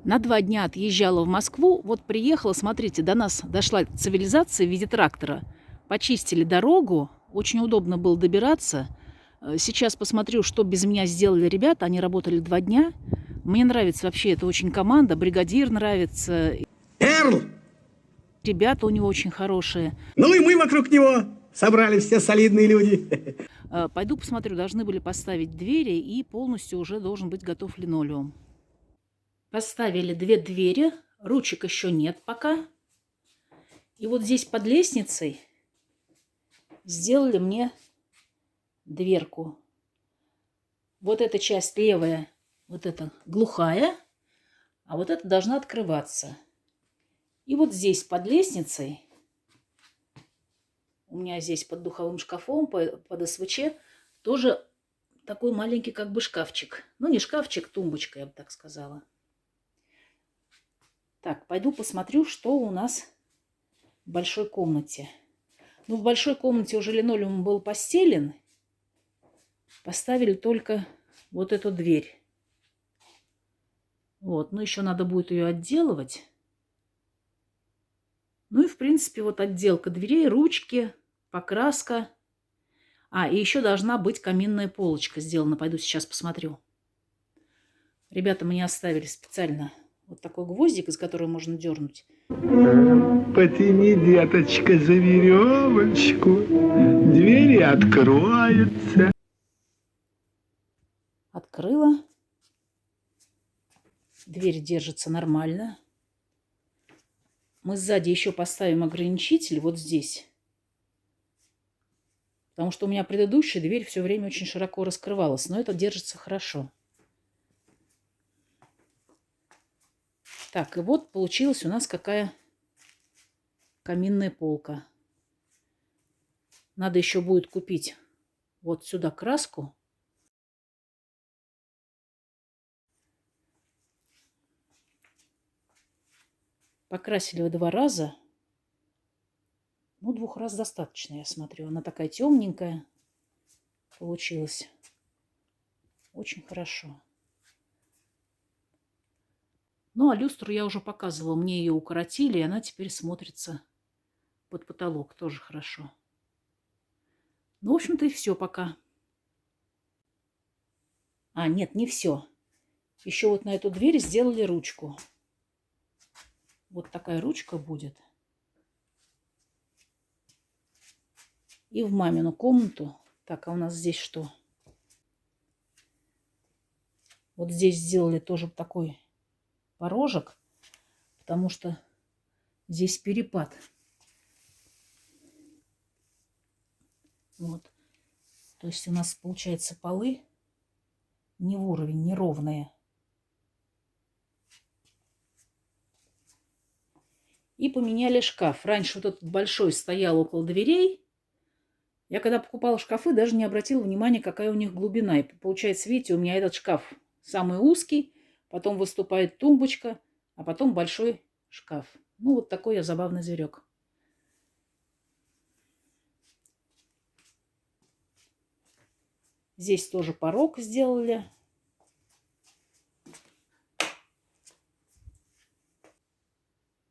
На 2 дня отъезжала в Москву. Вот приехала, смотрите, до нас дошла цивилизация в виде трактора. Почистили дорогу, очень удобно было добираться. Сейчас посмотрю, что без меня сделали ребята. Они работали 2 дня. Мне нравится вообще эта очень команда. Бригадир нравится. Эрл! Ребята у него очень хорошие. Ну и мы вокруг него собрались все солидные люди. Пойду посмотрю. Должны были поставить двери, и полностью уже должен быть готов линолеум. Поставили 2 двери. Ручек еще нет пока. И вот здесь под лестницей сделали мне дверку. Вот эта часть левая, вот эта глухая, а вот эта должна открываться. И вот здесь под лестницей, у меня здесь под духовым шкафом, под СВЧ, тоже такой маленький как бы шкафчик. Ну, не шкафчик, тумбочка, я бы так сказала. Так, пойду посмотрю, что у нас в большой комнате. Ну, в большой комнате уже линолеум был постелен. Поставили только вот эту дверь. Вот, ну еще надо будет ее отделывать. Ну и, в принципе, вот отделка дверей, ручки, покраска. И еще должна быть каминная полочка сделана. Пойду сейчас посмотрю. Ребята мне оставили специально вот такой гвоздик, из которого можно дернуть. Потяни, деточка, за веревочку. Двери откроются. Открыла. Дверь держится нормально. Мы сзади еще поставим ограничитель вот здесь. Потому что у меня предыдущая дверь все время очень широко раскрывалась. Но это держится хорошо. Так, и вот получилась у нас какая каминная полка. Надо еще будет купить вот сюда краску. Покрасили в 2 раза. Ну, 2 раз достаточно, я смотрю. Она такая темненькая получилась. Очень хорошо. Ну, а люстру я уже показывала. Мне ее укоротили, и она теперь смотрится под потолок. Тоже хорошо. Ну, в общем-то, и все пока. Нет, не все. Еще вот на эту дверь сделали ручку. Вот такая ручка будет. И в мамину комнату. Так, а у нас здесь что? Вот здесь сделали тоже такой порожек, потому что здесь перепад. Вот. То есть у нас получается полы не в уровень, неровные. И поменяли шкаф. Раньше вот этот большой стоял около дверей. Я когда покупала шкафы, даже не обратила внимания, какая у них глубина. И получается, видите, у меня этот шкаф самый узкий, потом выступает тумбочка, а потом большой шкаф. Ну, вот такой я забавный зверек. Здесь тоже порог сделали.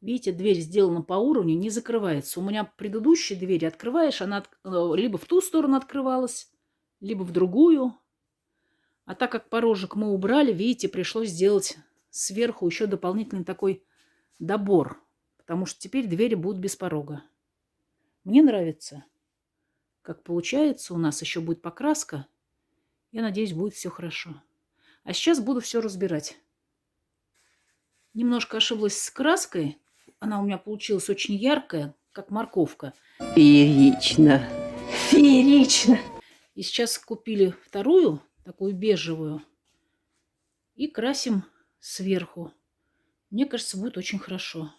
Видите, дверь сделана по уровню, не закрывается. У меня предыдущая дверь открываешь, она либо в ту сторону открывалась, либо в другую. А так как порожек мы убрали, видите, пришлось сделать сверху еще дополнительный такой добор. Потому что теперь двери будут без порога. Мне нравится, как получается. У нас еще будет покраска. Я надеюсь, будет все хорошо. А сейчас буду все разбирать. Немножко ошиблась с краской. Она у меня получилась очень яркая, как морковка. Феерично. Феерично. И сейчас купили вторую, такую бежевую. И красим сверху. Мне кажется, будет очень хорошо.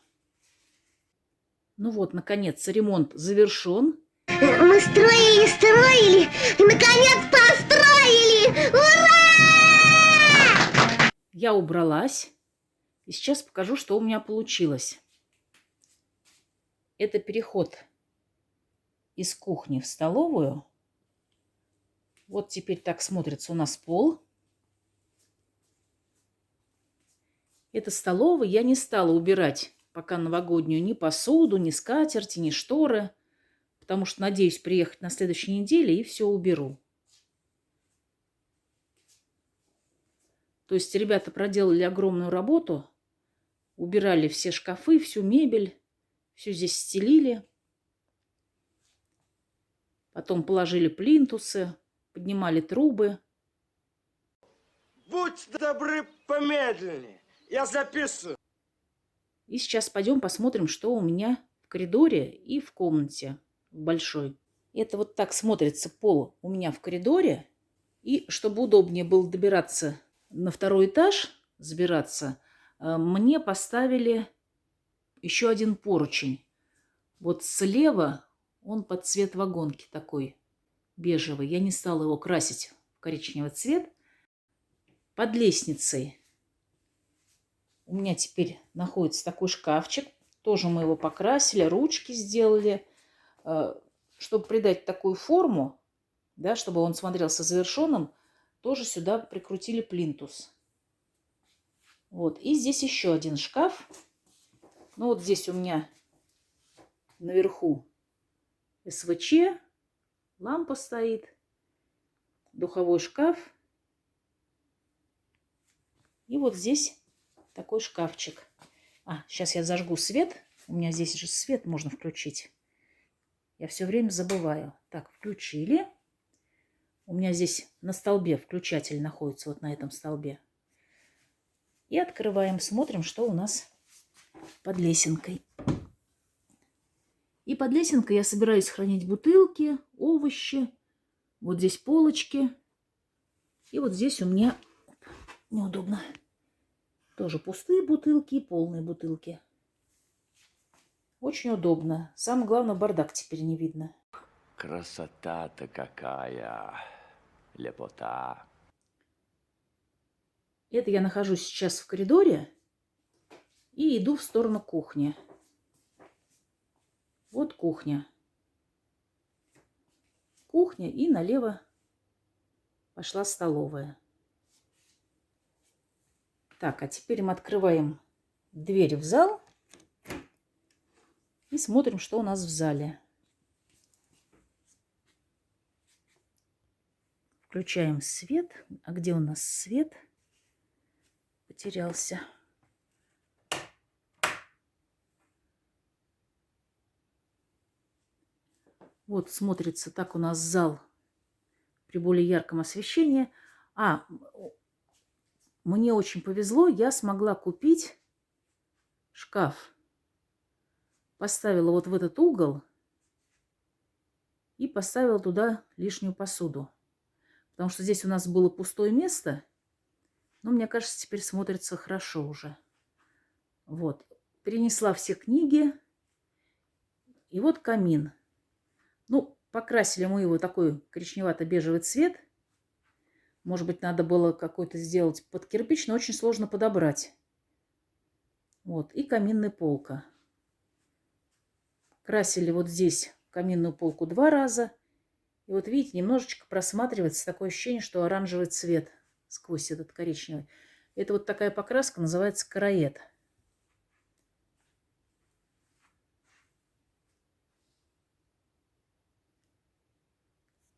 Ну вот, наконец, ремонт завершен. Мы строили, и наконец построили! Ура! Я убралась. И сейчас покажу, что у меня получилось. Это переход из кухни в столовую. Вот теперь так смотрится у нас пол. Это столовая. Я не стала убирать пока новогоднюю ни посуду, ни скатерти, ни шторы, потому что надеюсь приехать на следующей неделе и все уберу. То есть ребята проделали огромную работу, убирали все шкафы, всю мебель, все здесь стелили. Потом положили плинтусы, поднимали трубы. Будьте добры, помедленнее. Я записываю. И сейчас пойдем посмотрим, что у меня в коридоре и в комнате большой. Это вот так смотрится пол у меня в коридоре. И чтобы удобнее было добираться на второй этаж, забираться, мне поставили еще один поручень. Вот слева он под цвет вагонки такой бежевый. Я не стала его красить в коричневый цвет. Под лестницей у меня теперь находится такой шкафчик. Тоже мы его покрасили, ручки сделали, чтобы придать такую форму, да, чтобы он смотрелся завершенным. Тоже сюда прикрутили плинтус. Вот. И здесь еще один шкаф. Ну вот здесь у меня наверху СВЧ, лампа стоит, духовой шкаф. И вот здесь такой шкафчик. Сейчас я зажгу свет. У меня здесь же свет можно включить. Я все время забываю. Так, включили. У меня здесь на столбе включатель находится, вот на этом столбе. И открываем, смотрим, что у нас под лесенкой. И под лесенкой я собираюсь хранить бутылки, овощи. Вот здесь полочки. И вот здесь у меня неудобно. Тоже пустые бутылки и полные бутылки. Очень удобно. Самое главное, бардак теперь не видно. Красота-то какая, лепота. Это я нахожусь сейчас в коридоре и иду в сторону кухни. Вот кухня. Кухня, и налево пошла столовая. Так, а теперь мы открываем дверь в зал и смотрим, что у нас в зале. Включаем свет. А где у нас свет? Потерялся. Вот смотрится так у нас зал при более ярком освещении. Мне очень повезло, я смогла купить шкаф. Поставила вот в этот угол и поставила туда лишнюю посуду. Потому что здесь у нас было пустое место. Но мне кажется, теперь смотрится хорошо уже. Вот. Перенесла все книги. И вот камин. Ну, покрасили мы его такой коричневато-бежевый цвет. Может быть, надо было какой-то сделать под кирпич, но очень сложно подобрать. Вот. И каминная полка. Красили вот здесь каминную полку 2 раза. И вот видите, немножечко просматривается такое ощущение, что оранжевый цвет сквозь этот коричневый. Это вот такая покраска, называется караед.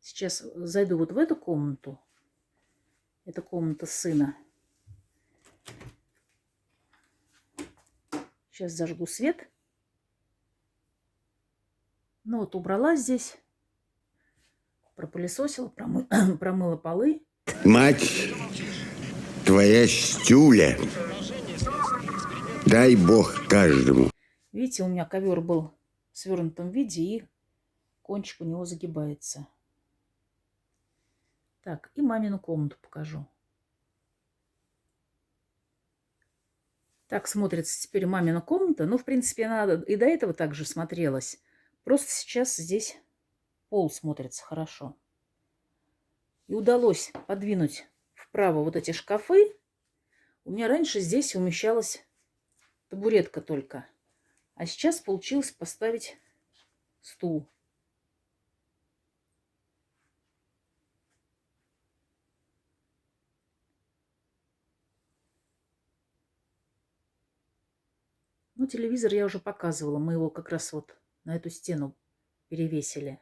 Сейчас зайду вот в эту комнату. Это комната сына. Сейчас зажгу свет. Ну вот убрала здесь. Пропылесосила, промыла полы. Мать твоя Стюля, дай Бог каждому. Видите, у меня ковер был в свернутом виде, и кончик у него загибается. Так, и мамину комнату покажу. Так смотрится теперь мамина комната. Ну, в принципе, она и до этого также смотрелась. Просто сейчас здесь пол смотрится хорошо. И удалось подвинуть вправо вот эти шкафы. У меня раньше здесь умещалась табуретка только. А сейчас получилось поставить стул. Ну, телевизор я уже показывала. Мы его как раз вот на эту стену перевесили.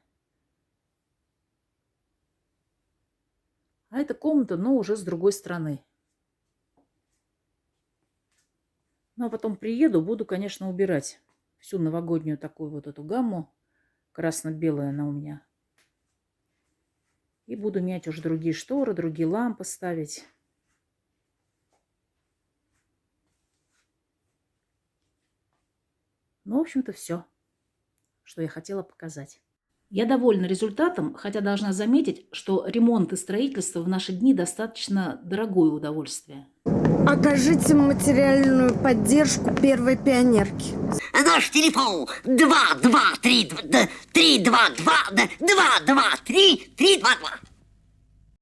А эта комната, но уже с другой стороны. Ну, а потом приеду, буду, конечно, убирать всю новогоднюю такую вот эту гамму. Красно-белая она у меня. И буду менять уже другие шторы, другие лампы ставить. Ну, в общем-то, все, что я хотела показать. Я довольна результатом, хотя должна заметить, что ремонт и строительство в наши дни достаточно дорогое удовольствие. Окажите материальную поддержку первой пионерки. Наш телефон 223 322 223 322.